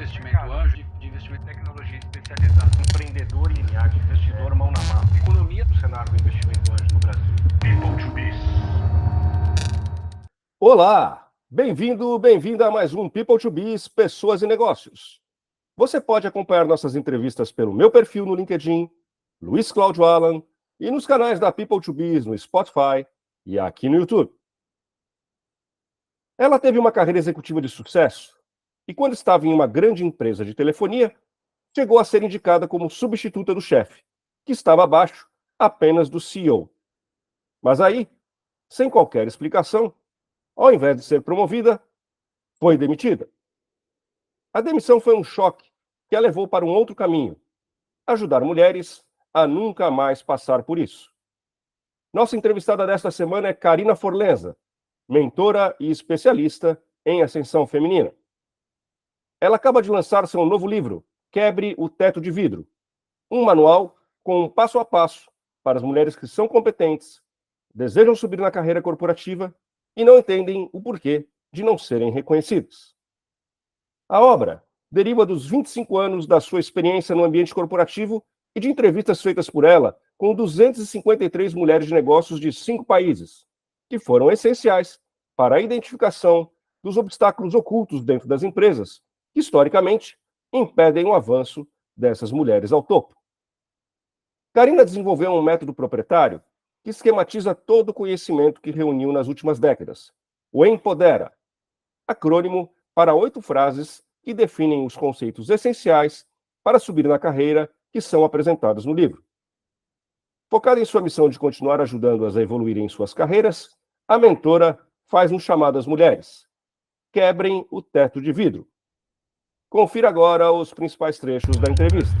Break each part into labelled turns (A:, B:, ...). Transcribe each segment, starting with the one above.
A: investimento anjo, de investimento em tecnologia especializada,
B: empreendedor em arte, investidor mão na massa, economia do cenário do investimento anjo no Brasil. People to Biz. Olá, bem-vinda a mais um People to Biz, Pessoas e Negócios. Você pode acompanhar nossas entrevistas pelo meu perfil no LinkedIn, Luiz Cláudio Alan, e nos canais da People to Biz no Spotify e aqui no YouTube. Ela teve uma carreira executiva de sucesso e, quando estava em uma grande empresa de telefonia, chegou a ser indicada como substituta do chefe, que estava abaixo apenas do CEO. Mas aí, sem qualquer explicação, ao invés de ser promovida, foi demitida. A demissão foi um choque que a levou para um outro caminho: ajudar mulheres a nunca mais passar por isso. Nossa entrevistada desta semana é Karina Forlenza, mentora e especialista em ascensão feminina. Ela acaba de lançar seu novo livro, Quebre o Teto de Vidro, um manual com um passo a passo para as mulheres que são competentes, desejam subir na carreira corporativa e não entendem o porquê de não serem reconhecidas. A obra deriva dos 25 anos da sua experiência no ambiente corporativo e de entrevistas feitas por ela com 253 mulheres de negócios de 5 países, que foram essenciais para a identificação dos obstáculos ocultos dentro das empresas, que, historicamente, impedem o avanço dessas mulheres ao topo. Karina desenvolveu um método proprietário que esquematiza todo o conhecimento que reuniu nas últimas décadas, o Empodera, acrônimo para 8 frases que definem os conceitos essenciais para subir na carreira que são apresentadas no livro. Focada em sua missão de continuar ajudando-as a evoluírem em suas carreiras, a mentora faz um chamado às mulheres: quebrem o teto de vidro. Confira agora os principais trechos da entrevista.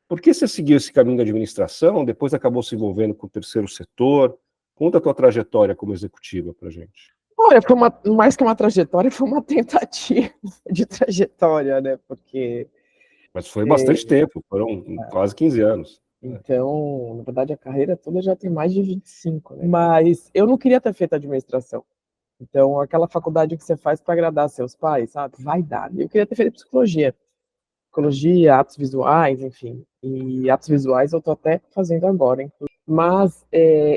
B: Por que você seguiu esse caminho da administração, depois acabou se envolvendo com o terceiro setor? Conta a tua trajetória como executiva para a gente.
C: Olha, foi mais que uma trajetória, foi uma tentativa de trajetória, né? Porque...
B: Mas foi bastante tempo, foram quase 15 anos.
C: Então, na verdade, a carreira toda já tem mais de 25, né? Mas eu não queria ter feito administração. Então, aquela faculdade que você faz para agradar seus pais, sabe? Vai dar. Eu queria ter feito psicologia. Psicologia, artes visuais, enfim. E artes visuais eu estou até fazendo agora, inclusive. Mas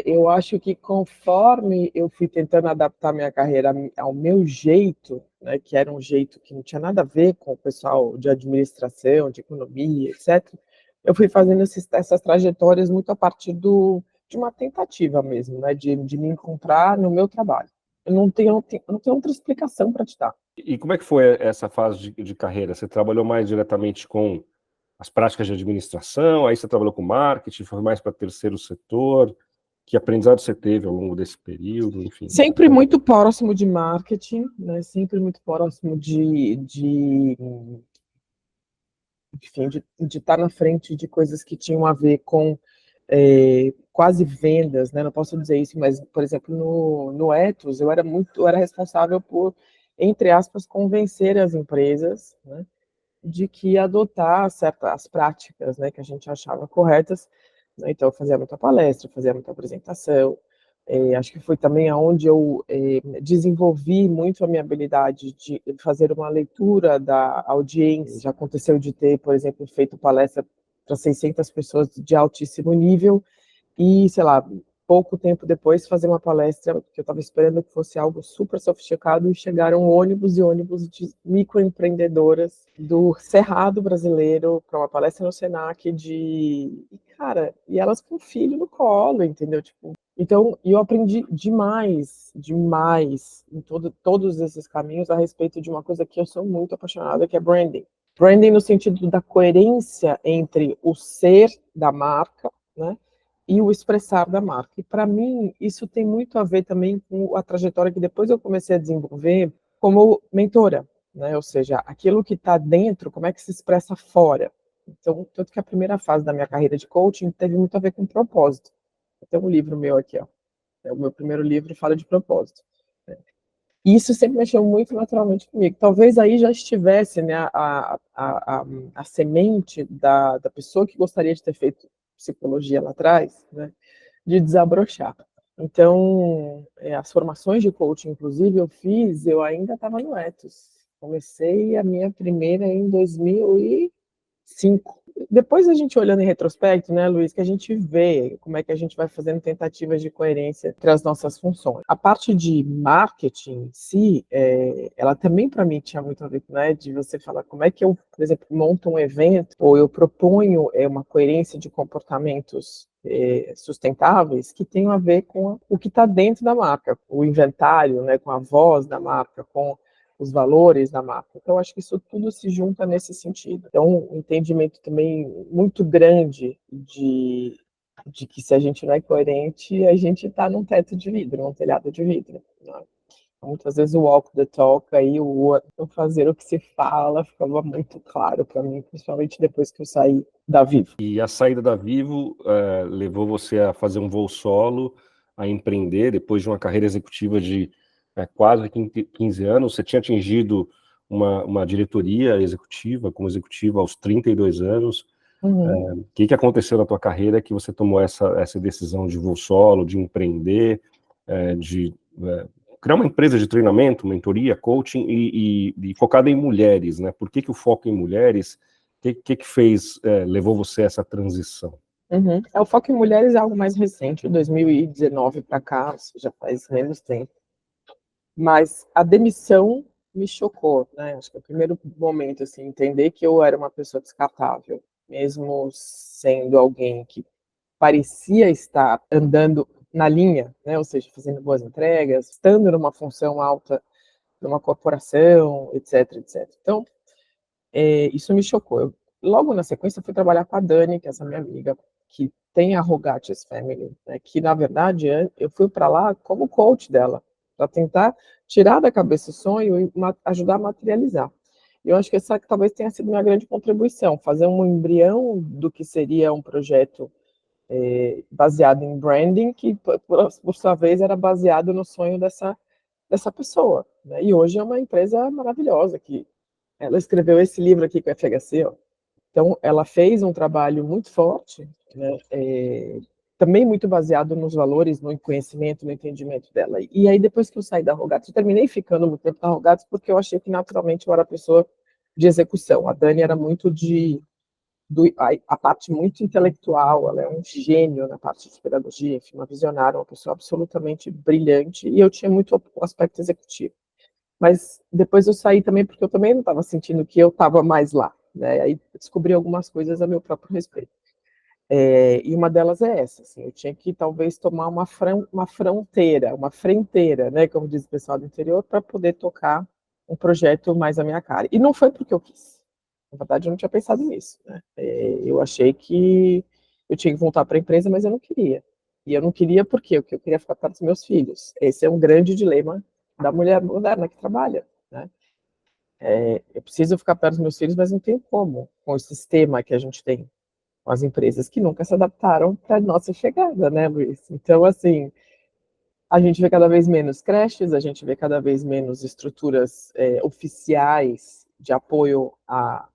C: eu acho que conforme eu fui tentando adaptar minha carreira ao meu jeito, né, que era um jeito que não tinha nada a ver com o pessoal de administração, de economia, etc., eu fui fazendo essas trajetórias muito a partir de uma tentativa mesmo, né, de me encontrar no meu trabalho. Eu não tenho outra explicação para te dar.
B: E como é que foi essa fase de carreira? Você trabalhou mais diretamente com as práticas de administração, aí você trabalhou com marketing, foi mais para terceiro setor? Que aprendizado você teve ao longo desse período, enfim?
C: Sempre muito próximo de marketing, né? Sempre muito próximo de estar na frente de coisas que tinham a ver com quase vendas, né? Não posso dizer isso, mas, por exemplo, no Ethos, eu era responsável por, entre aspas, convencer as empresas, né, de que adotar certas práticas, né, que a gente achava corretas. Então, eu fazia muita palestra, fazia muita apresentação. Acho que foi também aonde eu desenvolvi muito a minha habilidade de fazer uma leitura da audiência. Já aconteceu de ter, por exemplo, feito palestra para 600 pessoas de altíssimo nível e, sei lá, pouco tempo depois fazer uma palestra que eu estava esperando que fosse algo super sofisticado e chegaram ônibus e ônibus de microempreendedoras do Cerrado brasileiro para uma palestra no Senac cara, e elas com filho no colo, entendeu? Tipo, então, eu aprendi demais em todos esses caminhos a respeito de uma coisa que eu sou muito apaixonada, que é branding. Branding no sentido da coerência entre o ser da marca, né, e o expressar da marca. E, para mim, isso tem muito a ver também com a trajetória que depois eu comecei a desenvolver como mentora, né? Ou seja, aquilo que está dentro, como é que se expressa fora. Então, tanto que a primeira fase da minha carreira de coaching teve muito a ver com propósito. Tem um livro meu aqui, ó. O meu primeiro livro fala de propósito. Né? E isso sempre mexeu muito naturalmente comigo. Talvez aí já estivesse, né, a semente da pessoa que gostaria de ter feito psicologia lá atrás, né, de desabrochar. Então, as formações de coaching, inclusive, eu ainda estava no Ethos. Comecei a minha primeira em 2005. Depois a gente olhando em retrospecto, né, Luiz, que a gente vê como é que a gente vai fazendo tentativas de coerência entre as nossas funções. A parte de marketing em si, ela também para mim tinha muito a ver, né, de você falar como é que eu, por exemplo, monto um evento ou eu proponho uma coerência de comportamentos sustentáveis que tenham a ver com o que está dentro da marca, o inventário, né, com a voz da marca, com os valores da marca. Então, acho que isso tudo se junta nesse sentido. Então, um entendimento também muito grande de que se a gente não é coerente, a gente está num teto de vidro, num telhado de vidro. Né? Muitas vezes o walk the talk, aí o fazer o que se fala, ficava muito claro para mim, principalmente depois que eu saí da Vivo.
B: E a saída da Vivo levou você a fazer um voo solo, a empreender, depois de uma carreira executiva de quase 15 anos. Você tinha atingido uma diretoria executiva, como executiva aos 32 anos. O que aconteceu na tua carreira que você tomou essa decisão de voo solo, de empreender, de criar uma empresa de treinamento, mentoria, coaching e focada em mulheres, né? Por que o foco em mulheres? O que fez, levou você a essa transição?
C: O foco em mulheres é algo mais recente, 2019 para cá, ou seja, faz menos tempo. Mas a demissão me chocou, né? Acho que é o primeiro momento, assim, entender que eu era uma pessoa descartável, mesmo sendo alguém que parecia estar andando na linha, né? Ou seja, fazendo boas entregas, estando numa função alta numa corporação, etc, etc. Então, isso me chocou. Logo na sequência, fui trabalhar com a Dani, que é essa minha amiga, que tem a Rogatis Family, né, que, na verdade, eu fui para lá como coach dela, para tentar tirar da cabeça o sonho e ajudar a materializar. E eu acho que essa talvez tenha sido minha grande contribuição, fazer um embrião do que seria um projeto baseado em branding, que, por sua vez, era baseado no sonho dessa pessoa. Né? E hoje é uma empresa maravilhosa, que ela escreveu esse livro aqui com o FHC, ó. Então, ela fez um trabalho muito forte, né, também muito baseado nos valores, no conhecimento, no entendimento dela. E aí, depois que eu saí da Rogatis, eu terminei ficando muito tempo na Rogatis, porque eu achei que, naturalmente, eu era pessoa de execução. A Dani era muito a parte muito intelectual, ela é um gênio na parte de pedagogia, enfim, uma visionária, uma pessoa absolutamente brilhante, e eu tinha muito o aspecto executivo. Mas depois eu saí também porque eu também não estava sentindo que eu estava mais lá, né? Aí descobri algumas coisas a meu próprio respeito. E uma delas é essa, assim, eu tinha que talvez tomar uma fronteira, né, como diz o pessoal do interior, para poder tocar um projeto mais à minha cara. E não foi porque eu quis. Na verdade, eu não tinha pensado nisso, né? Eu achei que eu tinha que voltar para a empresa, mas eu não queria. E eu não queria porque eu queria ficar perto dos meus filhos. Esse é um grande dilema da mulher moderna que trabalha, né? Eu preciso ficar perto dos meus filhos, mas não tenho como, com o sistema que a gente tem, com as empresas que nunca se adaptaram para a nossa chegada, né, Luiz? Então, assim, a gente vê cada vez menos creches, a gente vê cada vez menos estruturas oficiais de apoio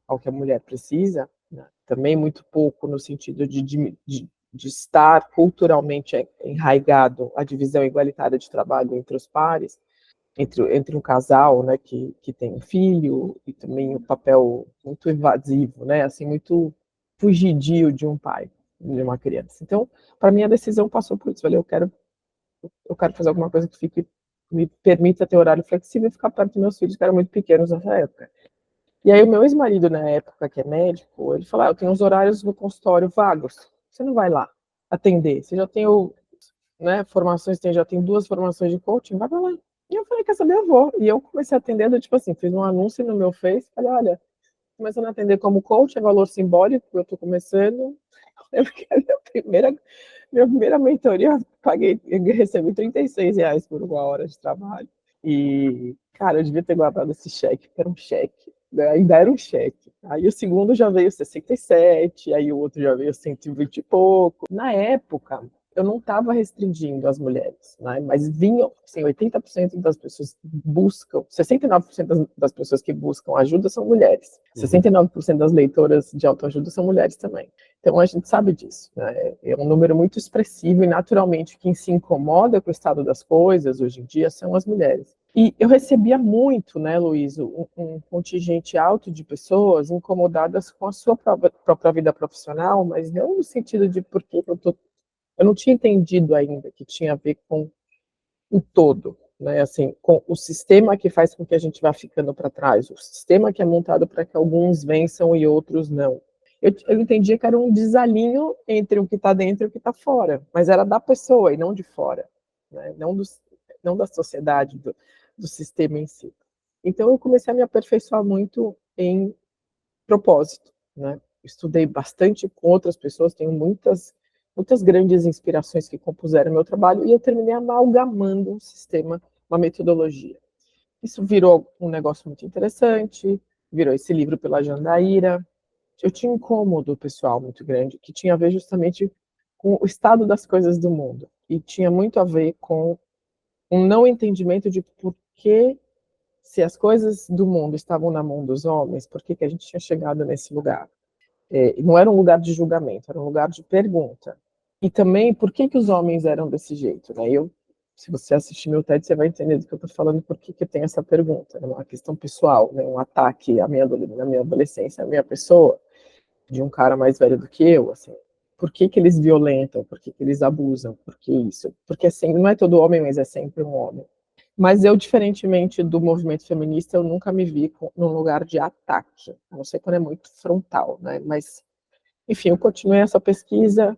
C: ao que a mulher precisa, né? Também muito pouco no sentido de estar culturalmente enraizado a divisão igualitária de trabalho entre os pares, entre um casal, né, que tem um filho, e também o papel muito evasivo, né, assim, muito fugidio de um pai, de uma criança. Então, para mim, a decisão passou por isso. Falei, eu quero fazer alguma coisa que me permita ter horário flexível e ficar perto dos meus filhos, que eram muito pequenos nessa época. E aí, o meu ex-marido, na época, que é médico, ele falou, eu tenho uns horários no consultório vagos, você não vai lá atender, você já tem né, formações, já tem 2 formações de coaching, vai lá. E eu falei, quer saber, eu vou. E eu comecei atendendo, tipo assim, fiz um anúncio no meu Face, falei, olha, começando a atender como coach, é valor simbólico, eu tô começando. Eu lembro que a minha primeira mentoria, eu recebi R$ 36 por 1 hora de trabalho. E, cara, eu devia ter guardado esse cheque, porque era um cheque, né? Ainda era um cheque. Aí o segundo já veio 67, aí o outro já veio 120 e pouco. Na época, eu não estava restringindo as mulheres, né? Mas vinham, assim, 80% das pessoas que buscam, 69% das pessoas que buscam ajuda são mulheres. 69% das leitoras de autoajuda são mulheres também. Então a gente sabe disso, né? É um número muito expressivo e naturalmente quem se incomoda com o estado das coisas hoje em dia são as mulheres. E eu recebia muito, né, Luiz, um contingente alto de pessoas incomodadas com a sua própria vida profissional, mas não no sentido de por que eu não tinha entendido ainda que tinha a ver com o todo, né? Assim, com o sistema que faz com que a gente vá ficando para trás, o sistema que é montado para que alguns vençam e outros não. Eu entendia que era um desalinho entre o que está dentro e o que está fora, mas era da pessoa e não de fora, né? Não da sociedade, do sistema em si. Então eu comecei a me aperfeiçoar muito em propósito, né? Estudei bastante com outras pessoas, tenho muitas grandes inspirações que compuseram meu trabalho e eu terminei amalgamando um sistema, uma metodologia. Isso virou um negócio muito interessante, virou esse livro pela Jandaíra. Eu tinha um incômodo pessoal muito grande que tinha a ver justamente com o estado das coisas do mundo e tinha muito a ver com um não entendimento de por que, se as coisas do mundo estavam na mão dos homens, por que a gente tinha chegado nesse lugar? Não era um lugar de julgamento, era um lugar de pergunta. E também, por que os homens eram desse jeito? Né? Se você assistir meu TED, você vai entender do que eu estou falando, por que eu tenho essa pergunta. É uma questão pessoal, né? Um ataque na minha adolescência, à minha pessoa, de um cara mais velho do que eu. Assim. Por que eles violentam? Por que eles abusam? Por que isso? Porque assim, não é todo homem, mas é sempre um homem. Mas eu, diferentemente do movimento feminista, eu nunca me vi num lugar de ataque, a não ser quando é muito frontal, né? Mas, enfim, eu continuei essa pesquisa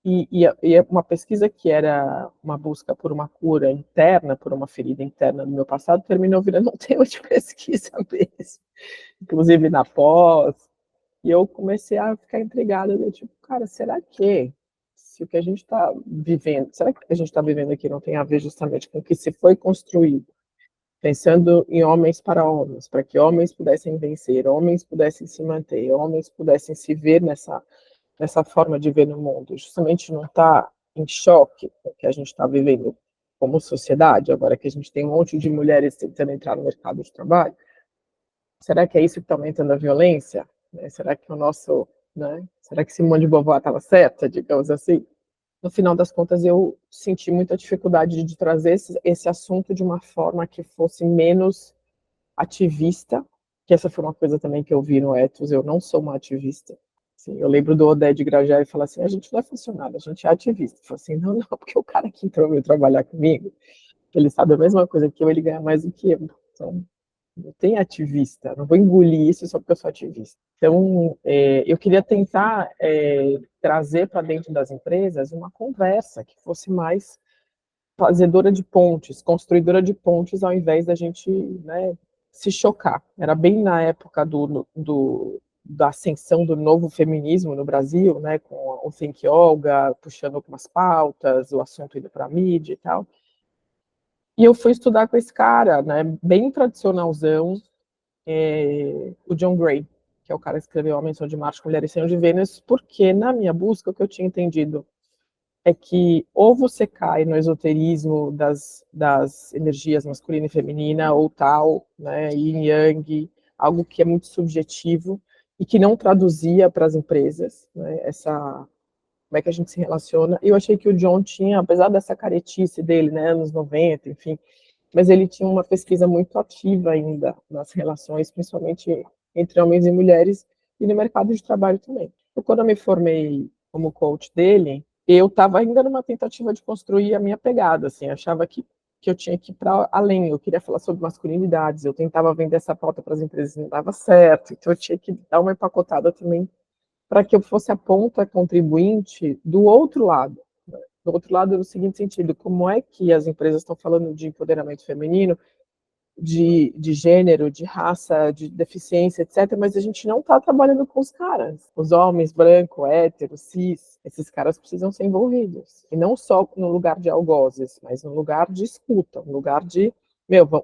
C: e é uma pesquisa que era uma busca por uma cura interna, por uma ferida interna do meu passado, terminou virando um tema de pesquisa mesmo, inclusive na pós, e eu comecei a ficar intrigada, eu, tipo, cara, será que se o que a gente está vivendo, será que o que a gente está vivendo aqui não tem a ver justamente com o que se foi construído, pensando em homens para homens, para que homens pudessem vencer, homens pudessem se manter, homens pudessem se ver nessa forma de ver no mundo, justamente não está em choque com o que a gente está vivendo como sociedade, agora que a gente tem um monte de mulheres tentando entrar no mercado de trabalho, será que é isso que está aumentando a violência? Será que o nosso, né? Será que Simone de Beauvoir estava certa, digamos assim? No final das contas, eu senti muita dificuldade de trazer esse assunto de uma forma que fosse menos ativista, que essa foi uma coisa também que eu vi no Ethos, eu não sou uma ativista. Assim, eu lembro do Oded Grajew falar assim, a gente não é funcionário, a gente é ativista. Eu falei assim, não, porque o cara que entrou veio trabalhar comigo, ele sabe a mesma coisa que eu, ele ganha mais do que eu. Então, não tem ativista, não vou engolir isso só porque eu sou ativista. Então, eu queria tentar trazer para dentro das empresas uma conversa que fosse mais fazedora de pontes, construidora de pontes, ao invés da gente, né, se chocar. Era bem na época da ascensão do novo feminismo no Brasil, né, com o Think Olga puxando algumas pautas, o assunto indo para a mídia e tal. E eu fui estudar com esse cara, né, bem tradicionalzão, o John Gray, que é o cara que escreveu A Menção de Marte, Mulheres Senhor de Vênus, porque na minha busca o que eu tinha entendido é que ou você cai no esoterismo das energias masculina e feminina, ou tal, né, yin yang, algo que é muito subjetivo e que não traduzia para as empresas, né, como é que a gente se relaciona. E eu achei que o John tinha, apesar dessa caretice dele, né, anos 90, enfim, mas ele tinha uma pesquisa muito ativa ainda nas relações, principalmente entre homens e mulheres, e no mercado de trabalho também. Então, quando eu me formei como coach dele, eu estava ainda numa tentativa de construir a minha pegada, assim, achava que eu tinha que ir para além, eu queria falar sobre masculinidades, eu tentava vender essa pauta para as empresas e não dava certo, então eu tinha que dar uma empacotada também para que eu fosse a ponta contribuinte do outro lado. Do outro lado, no seguinte sentido, como é que as empresas estão falando de empoderamento feminino, de gênero, de raça, de deficiência, etc., mas a gente não está trabalhando com os caras. Os homens, branco, hétero, cis, esses caras precisam ser envolvidos. E não só no lugar de algozes, mas no lugar de escuta, no lugar de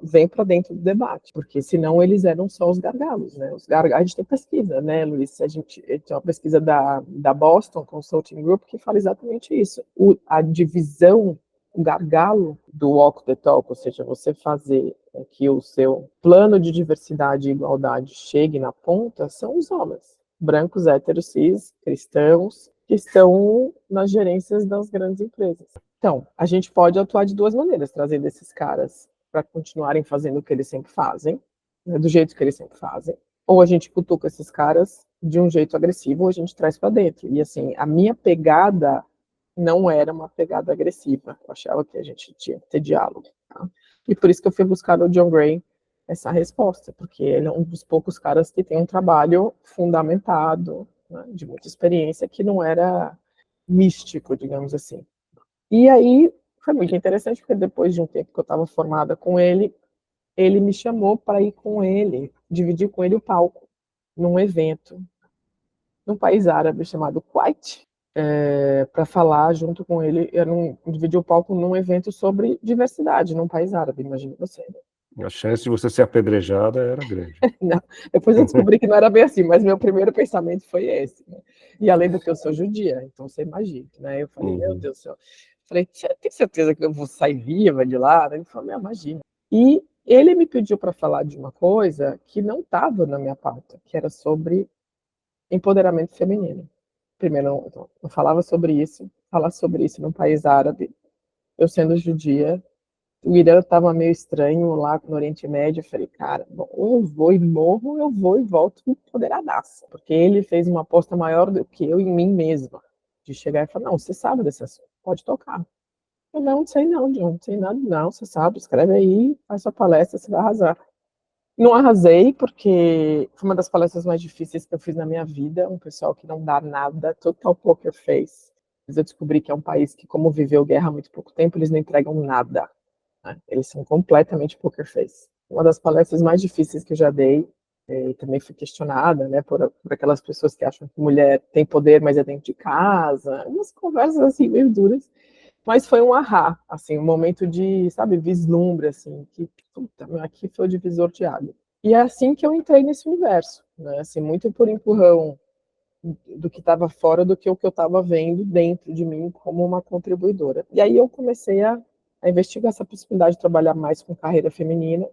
C: vem para dentro do debate, porque senão eles eram só os gargalos, né? A gente tem pesquisa, né, Luiz? A gente tem uma pesquisa da Boston Consulting Group que fala exatamente isso. A divisão, o gargalo do walk the talk, ou seja, você fazer com que o seu plano de diversidade e igualdade chegue na ponta, são os homens, brancos, héteros, cis, cristãos, que estão nas gerências das grandes empresas. Então, a gente pode atuar de duas maneiras, trazendo esses caras para continuarem fazendo o que eles sempre fazem, né, do jeito que eles sempre fazem, ou a gente cutuca esses caras de um jeito agressivo, ou a gente traz para dentro. E assim, a minha pegada não era uma pegada agressiva, eu achava que a gente tinha que ter diálogo. Tá? E por isso que eu fui buscar no John Gray essa resposta, porque ele é um dos poucos caras que tem um trabalho fundamentado, né, de muita experiência, que não era místico, digamos assim. E aí foi muito interessante, porque depois de um tempo que eu estava formada com ele, ele me chamou para ir com ele, dividir com ele o palco, num evento, num país árabe chamado Kuwait, para falar junto com ele, dividir o palco num evento sobre diversidade, num país árabe, imagina você.
B: A chance de você ser apedrejada era grande.
C: Não, depois eu descobri que não era bem assim, mas meu primeiro pensamento foi esse. Né? E além do que eu sou judia, então você imagina, né? Eu falei, meu Deus do céu. Falei, tem certeza que eu vou sair viva de lá? Ele falou, imagina. E ele me pediu para falar de uma coisa que não estava na minha pauta, que era sobre empoderamento feminino. Primeiro, não falava sobre isso, falar sobre isso num país árabe, eu sendo judia, o Irã estava meio estranho lá no Oriente Médio. Eu falei, cara, bom, ou eu vou e morro, ou eu vou e volto empoderadaça. Porque ele fez uma aposta maior do que eu em mim mesma. De chegar e falar, não, você sabe desse assunto, pode tocar. Eu não sei não, John, não sei nada não, você sabe, escreve aí, faz sua palestra, você vai arrasar. Não arrasei, porque foi uma das palestras mais difíceis que eu fiz na minha vida, um pessoal que não dá nada, total poker face. Mas eu descobri que é um país que, como viveu guerra há muito pouco tempo, eles não entregam nada. Né? Eles são completamente poker face. Uma das palestras mais difíceis que eu já dei, e também fui questionada, né, por aquelas pessoas que acham que mulher tem poder, mas é dentro de casa, umas conversas assim meio duras, mas foi um ahá, assim, um momento de, sabe, vislumbre, assim, que, puta, aqui foi o divisor de água. E é assim que eu entrei nesse universo, né, assim, muito por empurrão do que estava fora do que o que eu estava vendo dentro de mim como uma contribuidora. E aí eu comecei a investigar essa possibilidade de trabalhar mais com carreira feminina.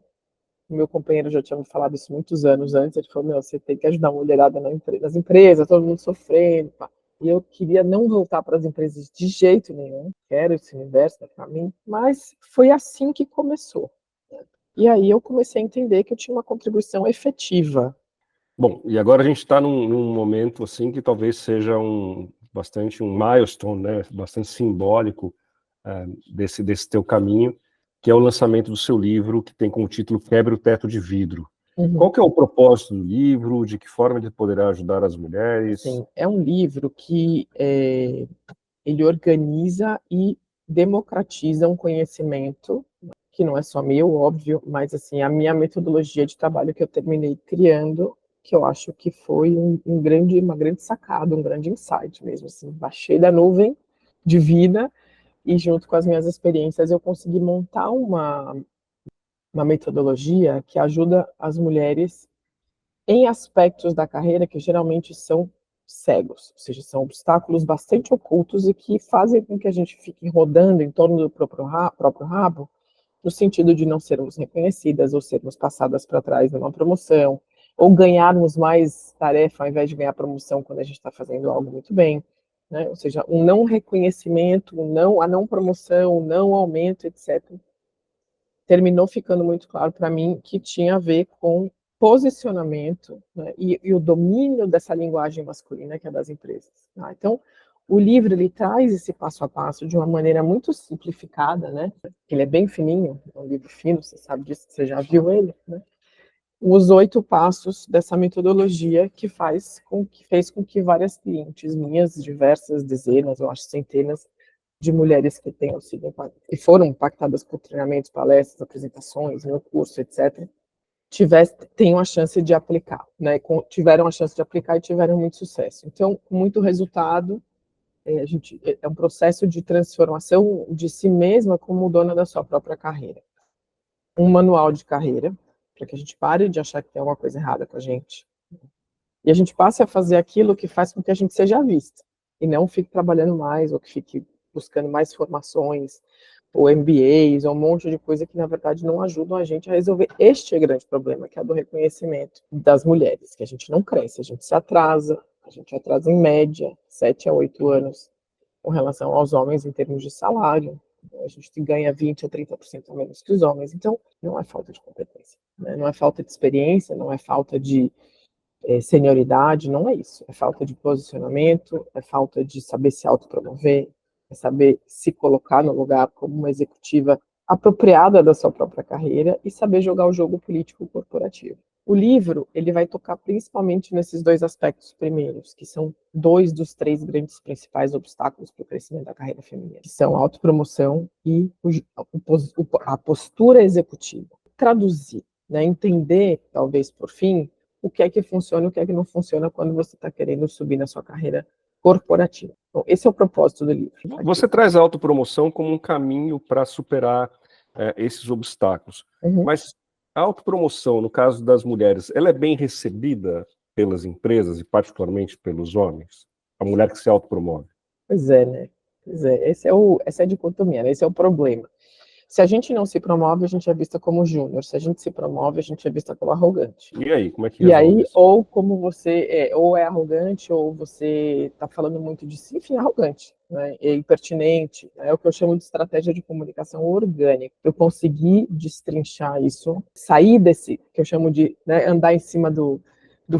C: O meu companheiro já tinha me falado isso muitos anos antes. Ele falou, meu, você tem que ajudar a mulherada nas empresas, todo mundo sofrendo. Pá. E eu queria não voltar para as empresas de jeito nenhum. Quero esse universo para mim. Mas foi assim que começou. E aí eu comecei a entender que eu tinha uma contribuição efetiva.
B: Bom, e agora a gente está num momento assim que talvez seja bastante um milestone, né, bastante simbólico desse teu caminho, que é o lançamento do seu livro, que tem como título Quebre o Teto de Vidro.
C: Uhum.
B: Qual que é o propósito do livro? De que forma ele poderá ajudar as mulheres?
C: Sim, é um livro que ele organiza e democratiza um conhecimento que não é só meu, óbvio, mas assim, a minha metodologia de trabalho que eu terminei criando, que eu acho que foi uma grande sacada, um grande insight mesmo, assim, baixei da nuvem divina e junto com as minhas experiências eu consegui montar uma metodologia que ajuda as mulheres em aspectos da carreira que geralmente são cegos, ou seja, são obstáculos bastante ocultos e que fazem com que a gente fique rodando em torno do próprio rabo, no sentido de não sermos reconhecidas ou sermos passadas para trás numa promoção, ou ganharmos mais tarefa ao invés de ganhar promoção quando a gente está fazendo algo muito bem, né? Ou seja, um não reconhecimento, a não promoção, o não aumento, etc. Terminou ficando muito claro para mim que tinha a ver com posicionamento, né, e o domínio dessa linguagem masculina que é das empresas. Tá? Então, o livro ele traz esse passo a passo de uma maneira muito simplificada, né? Ele é bem fininho, é um livro fino, você sabe disso, você já viu ele, né? Os 8 passos dessa metodologia que fez com que várias clientes minhas, diversas dezenas, eu acho centenas, de mulheres que tenham sido que foram impactadas por treinamentos, palestras, apresentações, meu curso, etc., tenham a chance de aplicar, né? Tiveram a chance de aplicar e tiveram muito sucesso. Então, com muito resultado, é um processo de transformação de si mesma como dona da sua própria carreira. um manual de carreira, para que a gente pare de achar que tem alguma coisa errada com a gente, e a gente passe a fazer aquilo que faz com que a gente seja vista, e não fique trabalhando mais, ou que fique buscando mais formações, ou MBAs, ou um monte de coisa que, na verdade, não ajudam a gente a resolver este grande problema, que é do reconhecimento das mulheres, que a gente não cresce, a gente se atrasa, a gente atrasa em média 7 a 8 anos com relação aos homens em termos de salário. A gente ganha 20 a 30% a menos que os homens. Então, não é falta de competência, né? Não é falta de experiência, não é falta de senioridade, não é isso. É falta de posicionamento, é falta de saber se autopromover, é saber se colocar no lugar como uma executiva apropriada da sua própria carreira e saber jogar o jogo político corporativo. O livro, ele vai tocar principalmente nesses dois aspectos primeiros, que são 2 dos 3 grandes principais obstáculos para o crescimento da carreira feminina, que são a autopromoção e a postura executiva. Traduzir, né, entender, talvez por fim, o que é que funciona e o que é que não funciona quando você está querendo subir na sua carreira corporativa. Então, esse é o propósito do livro.
B: Você traz a autopromoção como um caminho para superar esses obstáculos. Mas a autopromoção, no caso das mulheres, ela é bem recebida pelas empresas e particularmente pelos homens? A mulher que se autopromove.
C: Pois é, né? Pois é, essa é a dicotomia, né? Esse é o problema. Se a gente não se promove, a gente é vista como júnior. Se a gente se promove, a gente é vista como arrogante.
B: E aí, como é que
C: E aí,
B: isso?
C: ou como você ou é arrogante, ou você está falando muito de si, enfim, arrogante, né? É impertinente. É o que eu chamo de estratégia de comunicação orgânica. Eu consegui destrinchar isso, sair desse, que eu chamo de, né, andar em cima do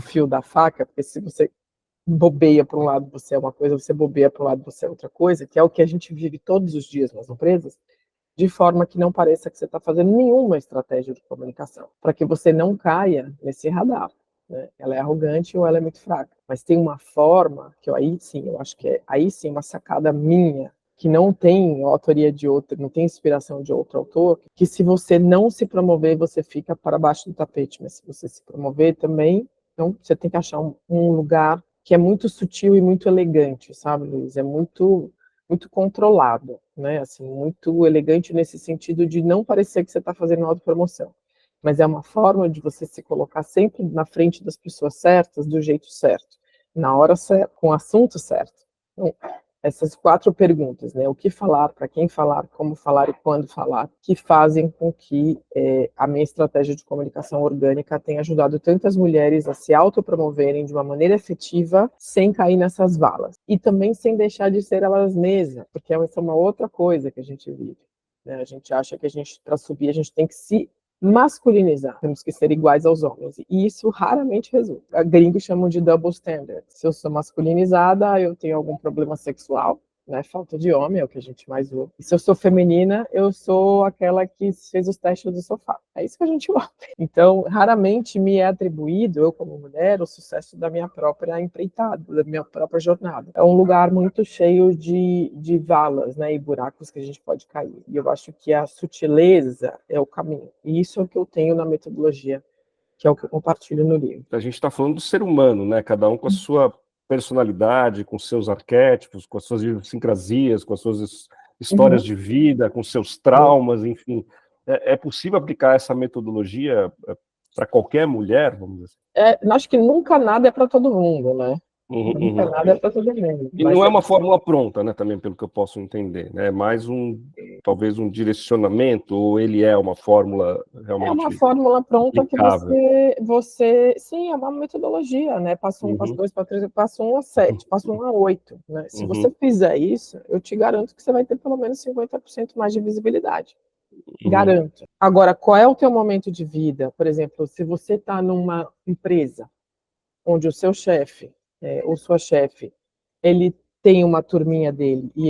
C: fio da faca, porque se você bobeia para um lado, você é uma coisa, você bobeia para um lado, você é outra coisa, que é o que a gente vive todos os dias nas empresas, de forma que não pareça que você está fazendo nenhuma estratégia de comunicação, para que você não caia nesse radar, né? Ela é arrogante ou ela é muito fraca. Mas tem uma forma, que aí sim, eu acho que é aí sim uma sacada minha, que não tem autoria de outro, não tem inspiração de outro autor, que se você não se promover, você fica para baixo do tapete, mas se você se promover também, então você tem que achar um lugar que é muito sutil e muito elegante, sabe, Luiz? É muito controlado, né? Assim, muito elegante nesse sentido de não parecer que você está fazendo autopromoção, mas é uma forma de você se colocar sempre na frente das pessoas certas, do jeito certo, na hora certa, com o assunto certo. Então, essas 4 perguntas, né? O que falar, para quem falar, como falar e quando falar, que fazem com que a minha estratégia de comunicação orgânica tenha ajudado tantas mulheres a se autopromoverem de uma maneira efetiva, sem cair nessas valas. E também sem deixar de ser elas mesmas, porque essa é uma outra coisa que a gente vive, né? A gente acha que para subir, a gente tem que se masculinizar, temos que ser iguais aos homens, e isso raramente resulta. A gringos chamam de double standard. Se eu sou masculinizada, eu tenho algum problema sexual, né? Falta de homem é o que a gente mais ouve. E se eu sou feminina, eu sou aquela que fez os testes do sofá. É isso que a gente ouve. Então, raramente me é atribuído, eu como mulher, o sucesso da minha própria empreitada, da minha própria jornada. É um lugar muito cheio de valas, né, e buracos que a gente pode cair. E eu acho que a sutileza é o caminho. E isso é o que eu tenho na metodologia, que é o que eu compartilho no livro.
B: A gente está falando do ser humano, né? Cada um com a sua personalidade, com seus arquétipos, com as suas idiosincrasias, com as suas histórias de vida, com seus traumas, enfim. É possível aplicar essa metodologia para qualquer mulher, vamos dizer assim?
C: Acho que nunca nada é para todo mundo, né? Nunca nada é para todo mundo.
B: E não é uma fórmula pronta, né? Também pelo que eu posso entender, né? É mais talvez um direcionamento, ou ele é uma fórmula realmente.
C: É uma fórmula pronta
B: aplicável.
C: que você. Sim, é uma metodologia, né? Passo 1, passo 2, passo 3, passo 1 a 7, passo 1 a 8. Né? Se você fizer isso, eu te garanto que você vai ter pelo menos 50% mais de visibilidade. Garanto. Agora, qual é o teu momento de vida? Por exemplo, se você está numa empresa onde o seu chefe ou sua chefe, ele tem uma turminha dele e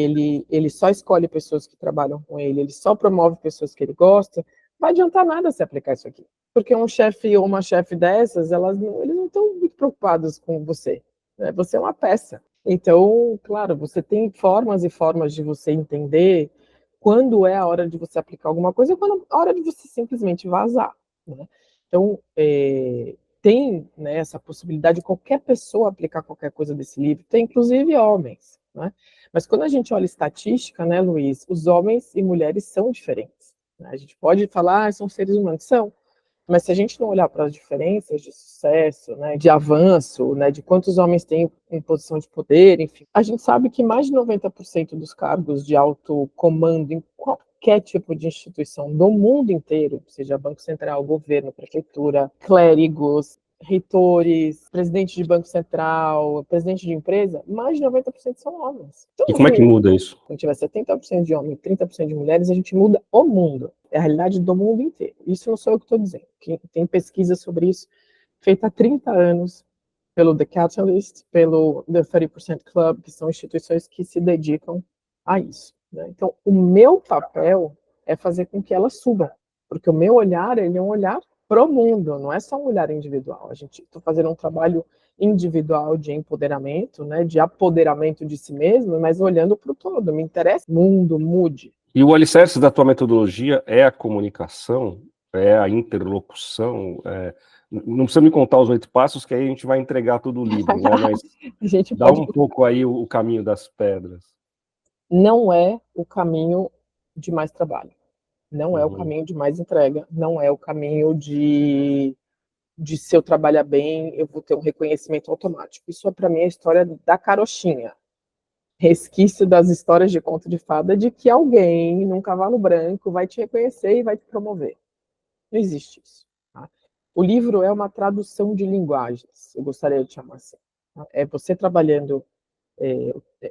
C: ele só escolhe pessoas que trabalham com ele só promove pessoas que ele gosta, não vai adiantar nada se aplicar isso aqui. Porque um chefe ou uma chefe dessas, eles não estão muito preocupados com você, né? Você é uma peça. Então, claro, você tem formas e formas de você entender quando é a hora de você aplicar alguma coisa e quando é a hora de você simplesmente vazar, né? Então, tem, né, essa possibilidade de qualquer pessoa aplicar qualquer coisa desse livro, tem inclusive homens, né? Mas quando a gente olha estatística, né, Luiz, os homens e mulheres são diferentes. né? A gente pode falar, são seres humanos, são, mas se a gente não olhar para as diferenças de sucesso, né, de avanço, né, de quantos homens têm em posição de poder, enfim, a gente sabe que mais de 90% dos cargos de alto comando em qualquer tipo de instituição do mundo inteiro, seja Banco Central, governo, prefeitura, clérigos, reitores, presidente de Banco Central, presidente de empresa, mais de 90% são homens. Então,
B: E como é que muda isso?
C: quando tiver 70% de homens e 30% de mulheres, a gente muda o mundo. É a realidade do mundo inteiro. Isso não sou eu que estou dizendo. Tem pesquisa sobre isso feita há 30 anos pelo The Catalyst, pelo The 30% Club, que são instituições que se dedicam a isso, né? Então, o meu papel é fazer com que ela suba, porque o meu olhar, ele é um olhar pro mundo, não é só um olhar individual. A gente está fazendo um trabalho individual de empoderamento, né, de apoderamento de si mesmo, mas olhando para o todo. Me interessa que o mundo mude.
B: E o alicerce da tua metodologia é a comunicação, é a interlocução. Não precisa me contar os 8 passos, que aí a gente vai entregar todo o livro, né? Mas
C: A gente
B: dá
C: pode...
B: um pouco aí o caminho das pedras.
C: Não é o caminho de mais trabalho, não é o
B: Uhum.
C: caminho de mais entrega, não é o caminho de se eu trabalhar bem, eu vou ter um reconhecimento automático. Isso, para mim, é a história da carochinha. Resquício das histórias de conto de fada de que alguém, num cavalo branco, vai te reconhecer e vai te promover. Não existe isso. Tá? O livro é uma tradução de linguagens, eu gostaria de chamar assim. Tá? É você trabalhando...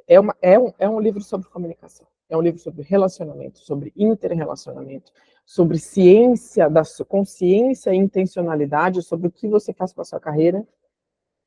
C: É um livro sobre comunicação. É um livro sobre relacionamento, sobre interrelacionamento, sobre ciência, da consciência e intencionalidade, sobre o que você faz com a sua carreira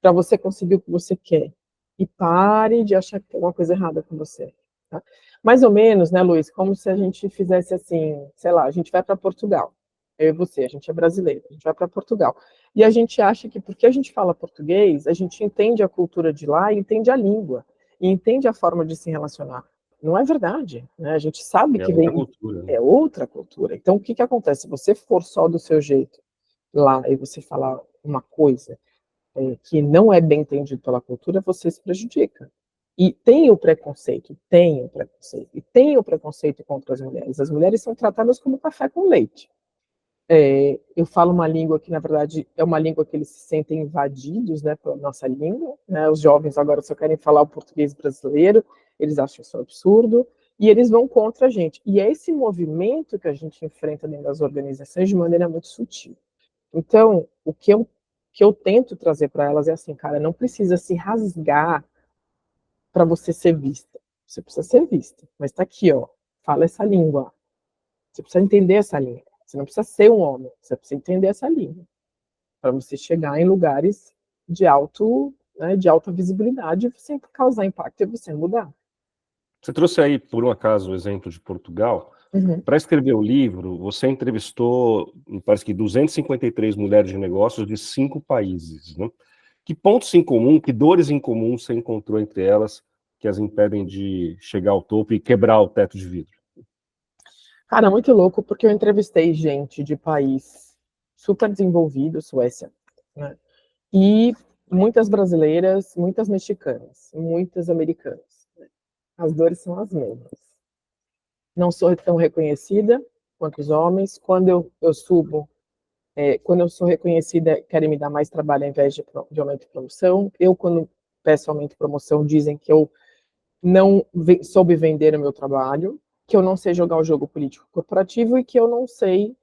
C: para você conseguir o que você quer. E pare de achar que tem alguma coisa errada com você. Tá? Mais ou menos, né, Luiz, como se a gente fizesse assim, sei lá, a gente vai para Portugal. Eu e você, a gente é brasileiro, a gente vai para Portugal. E a gente acha que porque a gente fala português, a gente entende a cultura de lá e entende a língua. E entende a forma de se relacionar. Não é verdade, né? A gente sabe que
B: outra cultura, né?
C: É outra cultura. Então, o que acontece? Se você for só do seu jeito lá e você falar uma coisa que não é bem entendido pela cultura, você se prejudica. E tem o preconceito, e tem o preconceito contra as mulheres. As mulheres são tratadas como café com leite. Eu falo uma língua que, na verdade, é uma língua que eles se sentem invadidos, né, pela nossa língua, né? Os jovens agora só querem falar o português brasileiro, eles acham isso um absurdo, e eles vão contra a gente. E é esse movimento que a gente enfrenta dentro das organizações de maneira muito sutil. Então, o que eu tento trazer para elas é assim, cara, não precisa se rasgar para você ser vista. Você precisa ser vista, mas está aqui, ó, fala essa língua. Você precisa entender essa língua. Você não precisa ser um homem, você precisa entender essa língua para você chegar em lugares de de alta visibilidade, você causar impacto e você mudar.
B: Você trouxe aí, por um acaso, o exemplo de Portugal.
C: Uhum.
B: Para escrever o livro, você entrevistou, parece que 253 mulheres de negócios de 5 países, né? Que pontos em comum, que dores em comum você encontrou entre elas que as impedem de chegar ao topo e quebrar o teto de vidro?
C: Cara, muito louco, porque eu entrevistei gente de país super desenvolvido, Suécia, né? E muitas brasileiras, muitas mexicanas, muitas americanas. Né? As dores são as mesmas. Não sou tão reconhecida quanto os homens. Quando eu subo, quando eu sou reconhecida, querem me dar mais trabalho ao invés de aumento de promoção. Quando peço aumento de promoção, dizem que eu não soube vender o meu trabalho, que eu não sei jogar o jogo político corporativo e que eu não sei,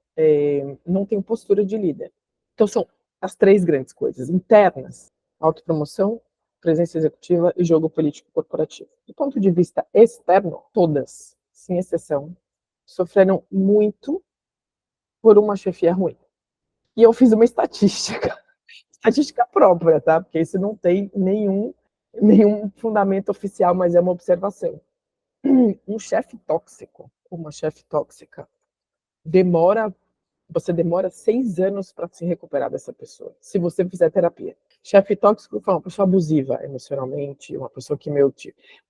C: não tenho postura de líder. Então, são as 3 grandes coisas internas: autopromoção, presença executiva e jogo político corporativo. Do ponto de vista externo, todas, sem exceção, sofreram muito por uma chefia ruim. E eu fiz uma estatística própria, tá? Porque isso não tem nenhum fundamento oficial, mas é uma observação. Um chefe tóxico, uma chefe tóxica, você demora 6 anos para se recuperar dessa pessoa, se você fizer terapia. Chefe tóxico foi uma pessoa abusiva emocionalmente, uma pessoa que,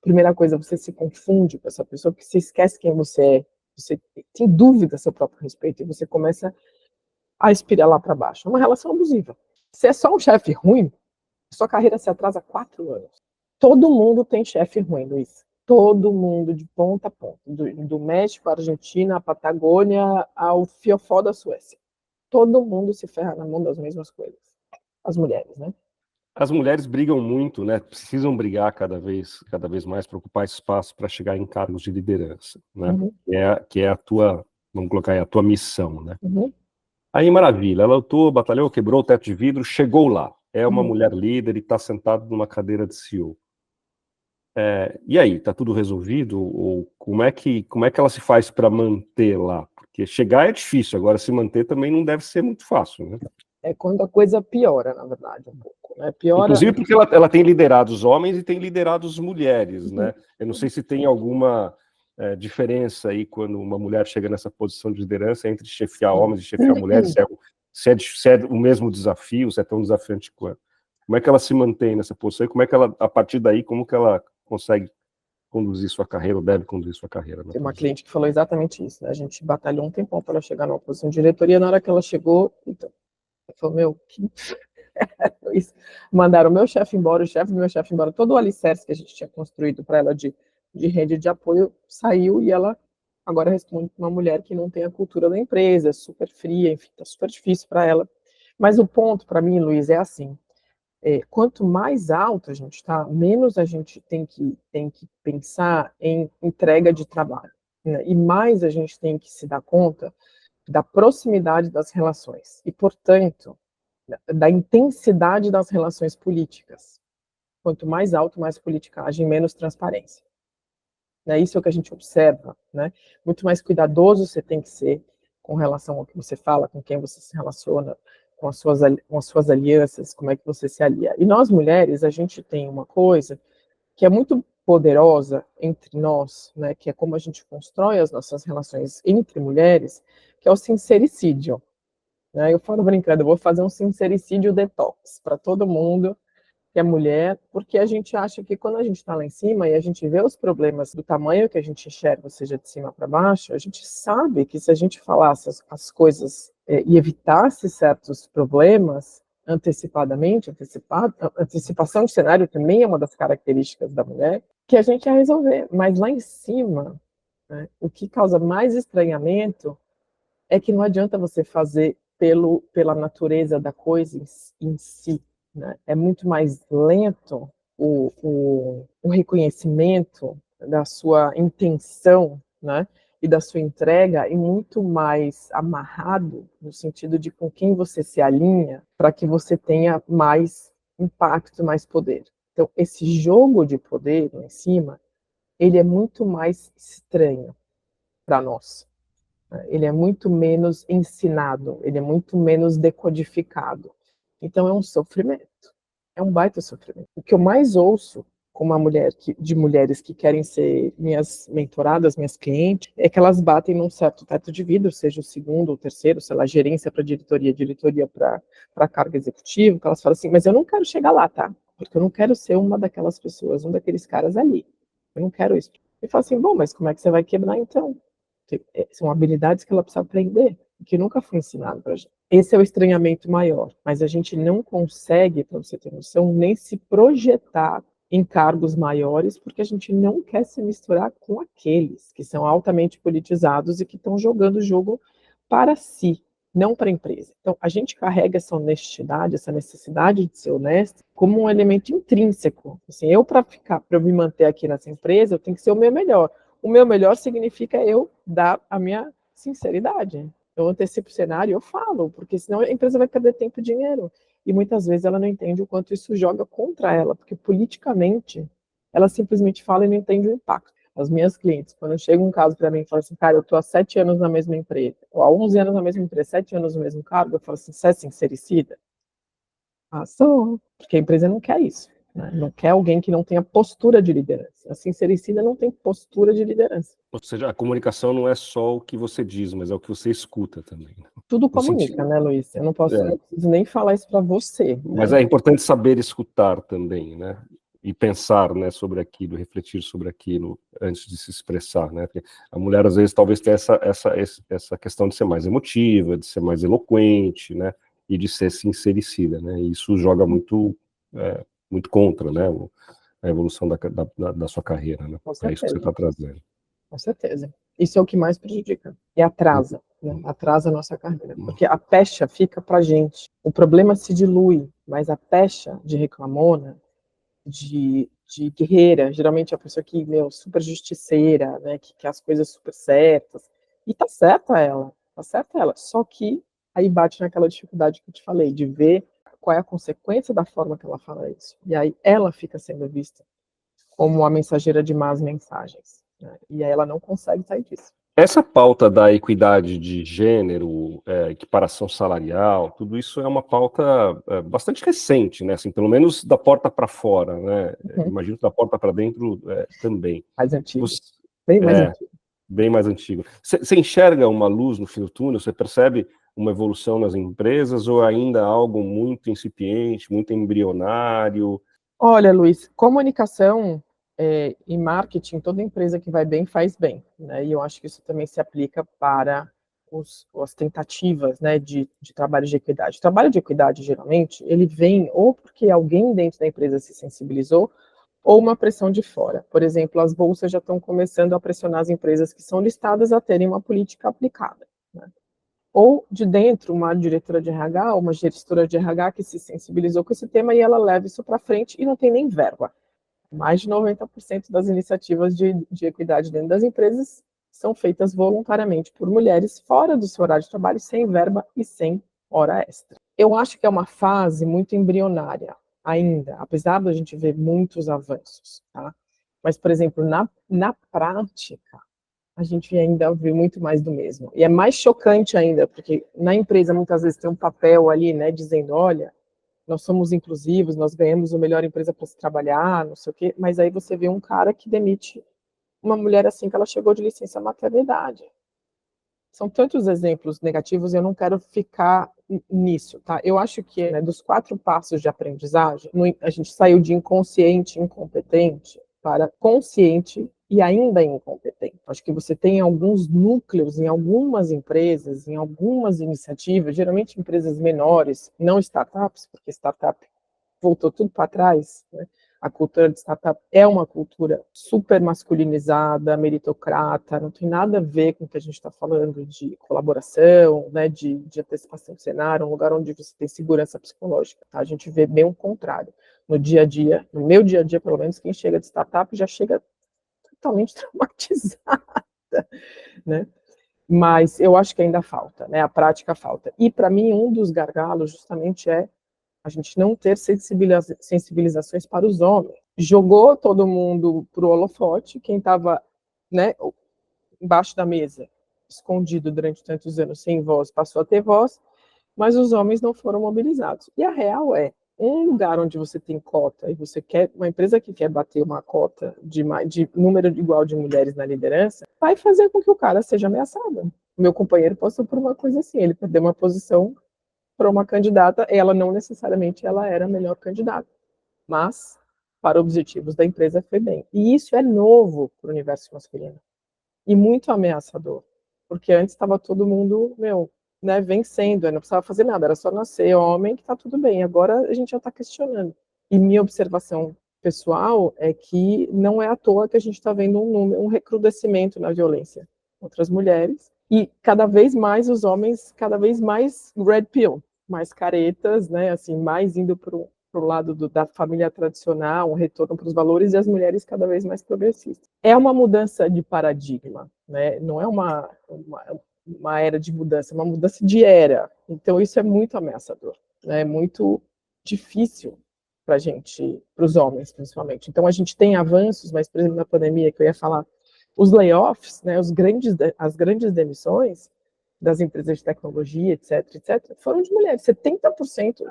C: primeira coisa, você se confunde com essa pessoa, porque você esquece quem você é, você tem dúvida a seu próprio respeito, e você começa a espirar lá para baixo. É uma relação abusiva. Se é só um chefe ruim, sua carreira se atrasa 4 anos. Todo mundo tem chefe ruim, Luiz. todo mundo, de ponta a ponta, do México, à Argentina, à Patagônia, ao fiofó da Suécia. Todo mundo se ferra na mão das mesmas coisas. As mulheres, né?
B: As mulheres brigam muito, né? Precisam brigar cada vez mais para ocupar espaço para chegar em cargos de liderança, né?
C: Uhum.
B: Que é a tua, vamos colocar aí, a tua missão, né?
C: Uhum.
B: Aí, maravilha, ela lutou, batalhou, quebrou o teto de vidro, chegou lá. É uma
C: Uhum.
B: mulher líder e está sentada numa cadeira de CEO. E aí, tá tudo resolvido? Ou como é que ela se faz para manter lá? Porque chegar é difícil, agora se manter também não deve ser muito fácil, né?
C: É quando a coisa piora, na verdade, um pouco, né? Piora.
B: Inclusive porque ela tem liderado os homens e tem liderado as mulheres,
C: Uhum.
B: né? Eu não sei se tem alguma diferença aí quando uma mulher chega nessa posição de liderança entre chefiar homens e chefiar mulheres, se é o mesmo desafio, se é tão desafiante quanto. Como é que ela se mantém nessa posição e como é que ela, a partir daí, como que ela consegue conduzir sua carreira, ou deve conduzir sua carreira?
C: Tem uma cliente que falou exatamente isso, né? A gente batalhou um tempão para ela chegar numa posição de diretoria, na hora que ela chegou, então, ela falou, meu, que isso. Mandaram o meu chefe embora, o chefe do meu chefe embora, todo o alicerce que a gente tinha construído para ela de rede de apoio saiu e ela agora responde para uma mulher que não tem a cultura da empresa, é super fria, enfim, tá super difícil para ela. Mas o ponto para mim, Luiz, é assim, quanto mais alto a gente está, menos a gente tem que pensar em entrega de trabalho, né? E mais a gente tem que se dar conta da proximidade das relações e, portanto, da intensidade das relações políticas. Quanto mais alto, mais politicagem, menos transparência. Né? Isso é o que a gente observa, né? Muito mais cuidadoso você tem que ser com relação ao que você fala, com quem você se relaciona, com as suas alianças, como é que você se alia. E nós, mulheres, a gente tem uma coisa que é muito poderosa entre nós, né? Que é como a gente constrói as nossas relações entre mulheres, que é o sincericídio. Né? Eu falo brincando, eu vou fazer um sincericídio detox para todo mundo que é mulher, porque a gente acha que quando a gente está lá em cima e a gente vê os problemas do tamanho que a gente enxerga, ou seja, de cima para baixo, a gente sabe que se a gente falasse as coisas e evitasse certos problemas antecipadamente, antecipação de cenário também é uma das características da mulher, que a gente ia resolver. Mas lá em cima, né, o que causa mais estranhamento é que não adianta você fazer pela natureza da coisa em si, né? É muito mais lento o reconhecimento da sua intenção, né? E da sua entrega, e muito mais amarrado no sentido de com quem você se alinha para que você tenha mais impacto, mais poder. Então, esse jogo de poder lá em cima, ele é muito mais estranho para nós. Ele é muito menos ensinado, ele é muito menos decodificado. Então é um sofrimento, é um baita sofrimento. O que eu mais ouço com uma mulher de mulheres que querem ser minhas mentoradas, minhas clientes, é que elas batem num certo teto de vidro, seja o segundo ou terceiro, sei lá, gerência para diretoria para cargo executivo, que elas falam assim, mas eu não quero chegar lá, tá? Porque eu não quero ser uma daquelas pessoas, um daqueles caras ali. Eu não quero isso. E fala assim, bom, mas como é que você vai quebrar então? São habilidades que ela precisa aprender, que nunca foi ensinado para a gente. Esse é o estranhamento maior, mas a gente não consegue, para você ter noção, nem se projetar em cargos maiores, porque a gente não quer se misturar com aqueles que são altamente politizados e que estão jogando o jogo para si, não para a empresa. Então, a gente carrega essa honestidade, essa necessidade de ser honesto, como um elemento intrínseco. Assim, para eu me manter aqui nessa empresa, eu tenho que ser o meu melhor. O meu melhor significa eu dar a minha sinceridade. Eu antecipo o cenário e eu falo, porque senão a empresa vai perder tempo e dinheiro. E muitas vezes ela não entende o quanto isso joga contra ela, porque politicamente ela simplesmente fala e não entende o impacto. As minhas clientes, quando chega um caso para mim e fala assim, cara, eu estou há 7 anos na mesma empresa, ou há 11 anos na mesma empresa, 7 anos no mesmo cargo, eu falo assim, você é sincericida? Ah, sou. Porque a empresa não quer isso. Né? Não quer alguém que não tenha postura de liderança. A sincericida não tem postura de liderança.
B: Ou seja, a comunicação não é só o que você diz, mas é o que você escuta também.
C: Tudo comunica, né, Luiz? Eu não preciso nem falar isso para você.
B: Mas
C: né?
B: é importante saber escutar também, né? E pensar, né, sobre aquilo, refletir sobre aquilo antes de se expressar, né? Porque a mulher às vezes talvez tenha essa questão de ser mais emotiva, de ser mais eloquente, né? E de ser sincericida, né? E isso joga muito contra, né? a evolução da sua carreira, né?
C: Com
B: É isso que você
C: certeza.
B: está trazendo.
C: Com certeza. Isso é o que mais prejudica. E atrasa, né? Atrasa a nossa carreira. Porque a pecha fica pra gente. O problema se dilui, mas a pecha de reclamona, de guerreira, geralmente é a pessoa que, super justiceira, né? Que quer as coisas super certas. E tá certa ela. Tá certa ela. Só que aí bate naquela dificuldade que eu te falei, de ver qual é a consequência da forma que ela fala isso. E aí ela fica sendo vista como a mensageira de más mensagens, né? E aí ela não consegue sair disso.
B: Essa pauta da equidade de gênero, equiparação salarial, tudo isso é uma pauta bastante recente, né? Assim, pelo menos da porta para fora, né? Imagino que da porta para dentro também.
C: Mais antigo. Bem mais antigo.
B: Bem mais antigo. Você enxerga uma luz no fim do túnel? Você percebe uma evolução nas empresas ou ainda algo muito incipiente, muito embrionário?
C: Olha, Luiz, comunicação e marketing, toda empresa que vai bem faz bem, né? E eu acho que isso também se aplica para as tentativas, né, de trabalho de equidade. O trabalho de equidade, geralmente, ele vem ou porque alguém dentro da empresa se sensibilizou, ou uma pressão de fora. Por exemplo, as bolsas já estão começando a pressionar as empresas que são listadas a terem uma política aplicada, né? Ou de dentro, uma diretora de RH, uma gestora de RH que se sensibilizou com esse tema e ela leva isso para frente e não tem nem verba. Mais de 90% das iniciativas de equidade dentro das empresas são feitas voluntariamente por mulheres fora do seu horário de trabalho, sem verba e sem hora extra. Eu acho que é uma fase muito embrionária ainda, apesar da gente ver muitos avanços, tá? Mas, por exemplo, na prática, a gente ainda vê muito mais do mesmo. E é mais chocante ainda, porque na empresa muitas vezes tem um papel ali, né, dizendo, olha, nós somos inclusivos, nós ganhamos a melhor empresa para se trabalhar, não sei o quê, mas aí você vê um cara que demite uma mulher assim que ela chegou de licença maternidade. São tantos exemplos negativos, eu não quero ficar nisso, tá? Eu acho que, né, dos 4 passos de aprendizagem, a gente saiu de inconsciente, incompetente, para consciente e ainda incompetente. Acho que você tem alguns núcleos em algumas empresas, em algumas iniciativas, geralmente empresas menores, não startups, porque startup voltou tudo para trás, né? A cultura de startup é uma cultura super masculinizada, meritocrata, não tem nada a ver com o que a gente está falando de colaboração, né, de antecipação de cenário, um lugar onde você tem segurança psicológica. Tá? A gente vê bem o contrário. No dia a dia, no meu dia a dia, pelo menos, quem chega de startup já chega totalmente traumatizada, né? Mas eu acho que ainda falta, né? A prática falta. E, para mim, um dos gargalos justamente é a gente não ter sensibilizações para os homens. Jogou todo mundo para o holofote, quem estava, né, embaixo da mesa, escondido durante tantos anos, sem voz, passou a ter voz, mas os homens não foram mobilizados. E a real é, um lugar onde você tem cota, e você quer, uma empresa que quer bater uma cota de número igual de mulheres na liderança, vai fazer com que o cara seja ameaçado. O meu companheiro passou por uma coisa assim, ele perdeu uma posição para uma candidata, ela não necessariamente ela era a melhor candidata, mas para objetivos da empresa foi bem. E isso é novo para o universo masculino e muito ameaçador, porque antes estava todo mundo, né, vencendo, não precisava fazer nada, era só nascer homem que está tudo bem. Agora a gente já está questionando. E minha observação pessoal é que não é à toa que a gente está vendo um recrudescimento na violência contra as mulheres, e cada vez mais os homens, cada vez mais red pill, mais caretas, né, assim, mais indo para o lado da família tradicional, um retorno para os valores, e as mulheres cada vez mais progressistas. É uma mudança de paradigma, né, não é uma era de mudança, é uma mudança de era. Então isso é muito ameaçador, né, é muito difícil para a gente, para os homens principalmente. Então a gente tem avanços, mas, por exemplo, na pandemia, que eu ia falar, os layoffs, né, as grandes demissões das empresas de tecnologia, etc., foram de mulheres. 70%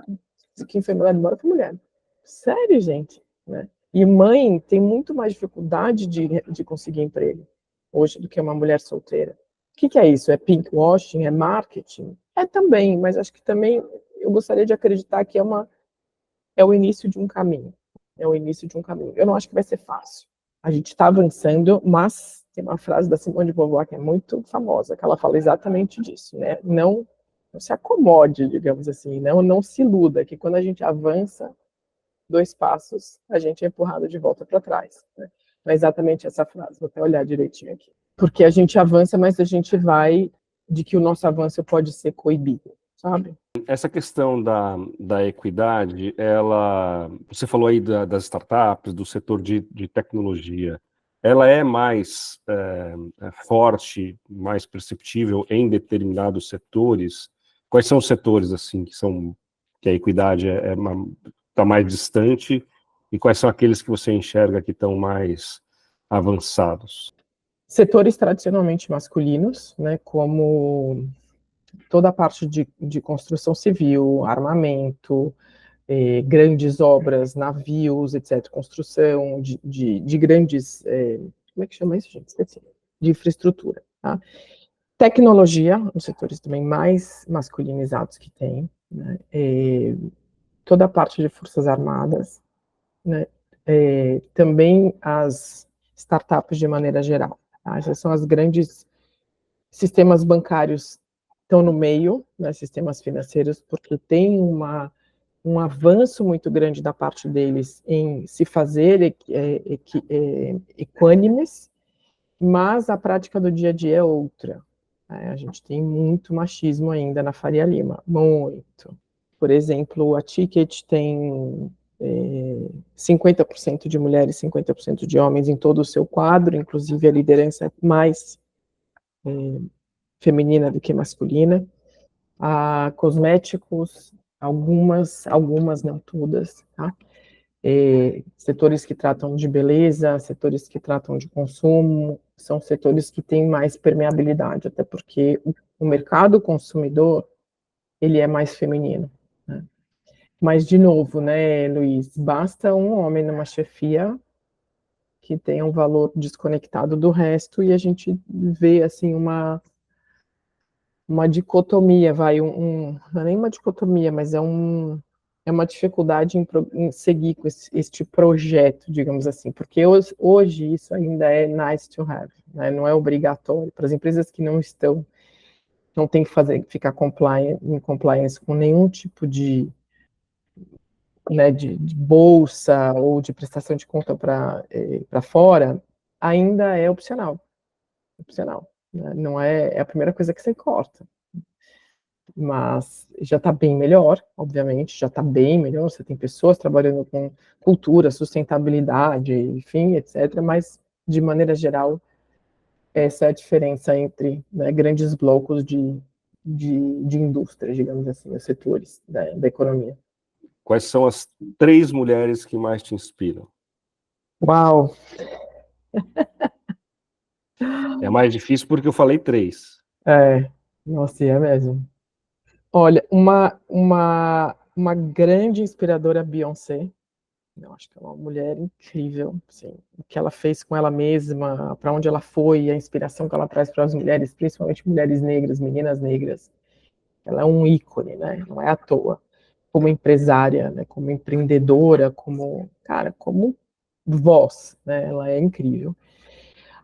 C: de quem foi mandado embora foi mulher. Sério, gente, né? E mãe tem muito mais dificuldade de conseguir emprego hoje do que uma mulher solteira. O que é isso? É pinkwashing? É marketing? É também, mas acho que também eu gostaria de acreditar que é o início de um caminho. É o início de um caminho. Eu não acho que vai ser fácil. A gente está avançando, mas tem uma frase da Simone de Beauvoir que é muito famosa, que ela fala exatamente disso, né? Não se acomode, digamos assim, não se iluda, que quando a gente avança, 2 passos, a gente é empurrado de volta para trás. Né? Não é exatamente essa frase, vou até olhar direitinho aqui. Porque a gente avança, mas a gente vai de que o nosso avanço pode ser coibido, sabe?
B: Essa questão da equidade, você falou aí das startups, do setor de tecnologia, ela é mais forte, mais perceptível em determinados setores? Quais são os setores assim que a equidade está mais distante e quais são aqueles que você enxerga que estão mais avançados?
C: Setores tradicionalmente masculinos, né, como toda a parte de construção civil, armamento, grandes obras, navios, etc., construção de grandes, como é que chama isso, gente? Esqueci. De infraestrutura, tá? Tecnologia, os setores também mais masculinizados que tem, né? Toda a parte de forças armadas, né? Também as startups de maneira geral, tá? Essas são as grandes sistemas bancários estão no meio, né, sistemas financeiros, porque tem um avanço muito grande da parte deles em se fazer equânimes, mas a prática do dia a dia é outra. Né? A gente tem muito machismo ainda na Faria Lima, muito. Por exemplo, a Ticket tem 50% de mulheres, 50% de homens em todo o seu quadro, inclusive a liderança é mais feminina do que masculina. A cosméticos, algumas não todas, tá? Setores que tratam de beleza, setores que tratam de consumo, são setores que têm mais permeabilidade, até porque o mercado consumidor, ele é mais feminino, né? Mas, de novo, né, Luiz, basta um homem numa chefia que tenha um valor desconectado do resto e a gente vê, assim, uma dicotomia, não é nem uma dicotomia, mas é uma dificuldade em seguir com este projeto, digamos assim, porque hoje isso ainda é nice to have, né? Não é obrigatório. Para as empresas que não tem que ficar em compliance com nenhum tipo de, né, de bolsa ou de prestação de conta para fora, ainda é opcional, né? Não é a primeira coisa que você corta. Mas já está bem melhor, obviamente, já está bem melhor. Você tem pessoas trabalhando com cultura, sustentabilidade, enfim, etc. Mas, de maneira geral, essa é a diferença entre, né, grandes blocos de indústria, digamos assim, os setores da economia.
B: Quais são as 3 mulheres que mais te inspiram?
C: Uau!
B: É mais difícil porque eu falei 3.
C: Nossa, é mesmo. Olha, uma grande inspiradora é a Beyoncé. Eu acho que é uma mulher incrível, assim, o que ela fez com ela mesma, para onde ela foi, a inspiração que ela traz para as mulheres, principalmente mulheres negras, meninas negras. Ela é um ícone, né? Não é à toa. Como empresária, né? Como empreendedora, como voz, né? Ela é incrível.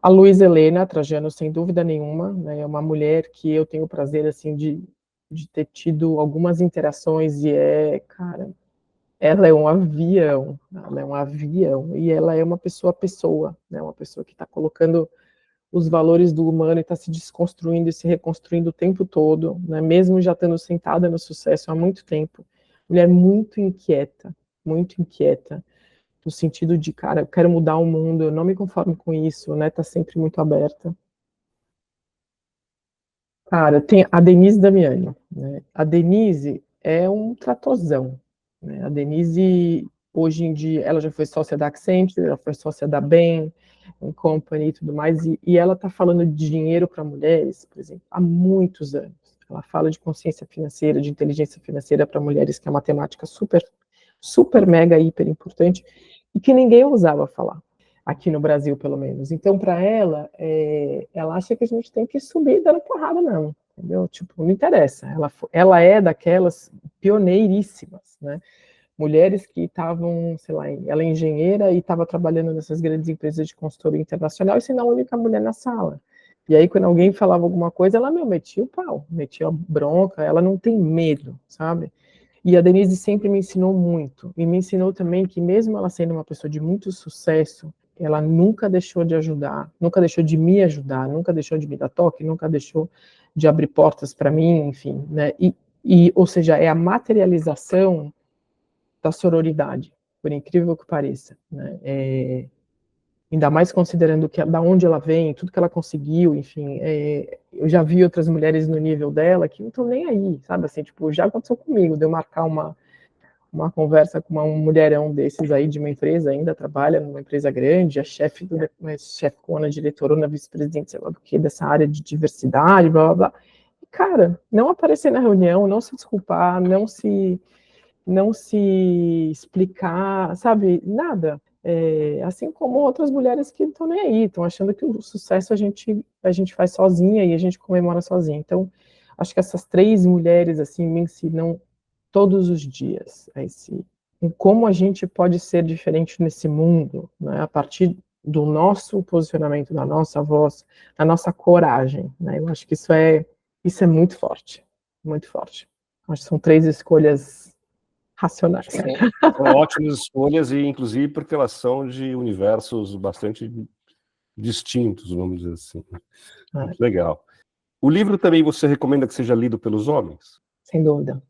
C: A Luísa Helena Trajano, sem dúvida nenhuma, né? É uma mulher que eu tenho o prazer, assim, de ter tido algumas interações e ela é um avião, e ela é uma pessoa, né? Uma pessoa que está colocando os valores do humano e está se desconstruindo e se reconstruindo o tempo todo, né? Mesmo já estando sentada no sucesso há muito tempo. Mulher muito inquieta, no sentido de, cara, eu quero mudar o mundo, eu não me conformo com isso, né? Tá sempre muito aberta. Cara, tem a Denise Damiani, né? A Denise é um tratorzão, né? A Denise, hoje em dia, ela já foi sócia da Accenture, ela foi sócia da Bain Company e tudo mais, e ela está falando de dinheiro para mulheres, por exemplo, há muitos anos. Ela fala de consciência financeira, de inteligência financeira para mulheres, que é uma temática super, super, mega, hiper importante, e que ninguém ousava falar aqui no Brasil, pelo menos. Então, para ela, ela acha que a gente tem que subir dando porrada, não, entendeu? Tipo, não interessa. Ela é daquelas pioneiríssimas, né? Mulheres que estavam, sei lá, ela é engenheira e estava trabalhando nessas grandes empresas de consultoria internacional e sendo a única mulher na sala. E aí, quando alguém falava alguma coisa, ela metia o pau, metia a bronca, ela não tem medo, sabe? E a Denise sempre me ensinou muito, e me ensinou também que mesmo ela sendo uma pessoa de muito sucesso, ela nunca deixou de ajudar, nunca deixou de me ajudar, nunca deixou de me dar toque, nunca deixou de abrir portas para mim, enfim, né? Ou seja, é a materialização da sororidade, por incrível que pareça, né? Ainda mais considerando que da onde ela vem, tudo que ela conseguiu, enfim, eu já vi outras mulheres no nível dela que não estão nem aí, sabe, assim, tipo, já aconteceu comigo, de eu marcar uma conversa com um mulherão desses aí de uma empresa, ainda trabalha numa empresa grande, a chefe chefona, diretorona, vice-presidente, sei lá do que, dessa área de diversidade, blá, blá, blá. E, cara, não aparecer na reunião, não se desculpar, não se explicar, sabe, nada. Assim como outras mulheres que estão nem aí, estão achando que o sucesso a gente faz sozinha e a gente comemora sozinha. Então, acho que essas 3 mulheres, assim, me ensinam todos os dias em como a gente pode ser diferente nesse mundo, né, a partir do nosso posicionamento, da nossa voz, da nossa coragem, né? Eu acho que isso é muito forte, muito forte. Acho que são 3 escolhas racionais.
B: São ótimas escolhas, e inclusive porque elas são de universos bastante distintos, vamos dizer assim. Muito legal. O livro também você recomenda que seja lido pelos homens?
C: Sem dúvida.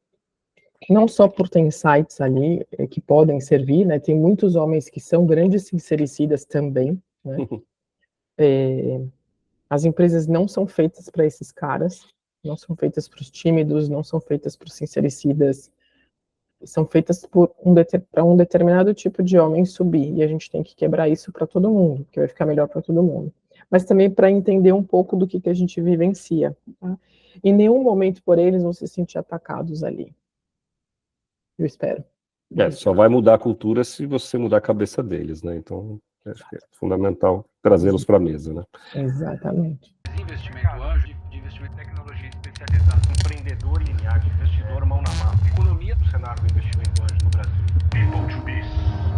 C: Não só por ter insights ali que podem servir, né? Tem muitos homens que são grandes sincericidas também, né? As empresas não são feitas para esses caras, não são feitas para os tímidos, não são feitas para os sincericidas, são feitas para um determinado tipo de homem subir, e a gente tem que quebrar isso para todo mundo, porque vai ficar melhor para todo mundo. Mas também para entender um pouco do que a gente vivencia. Tá? Em nenhum momento por eles vão se sentir atacados ali. Eu espero.
B: Só vai mudar a cultura se você mudar a cabeça deles, né? Então, acho que é fundamental trazê-los para a mesa, né?
C: Exatamente.
A: Investimento anjo, de investimento em tecnologia especializada, empreendedor linear, investidor mão na massa. Economia do cenário do investimento anjo no Brasil. People to be.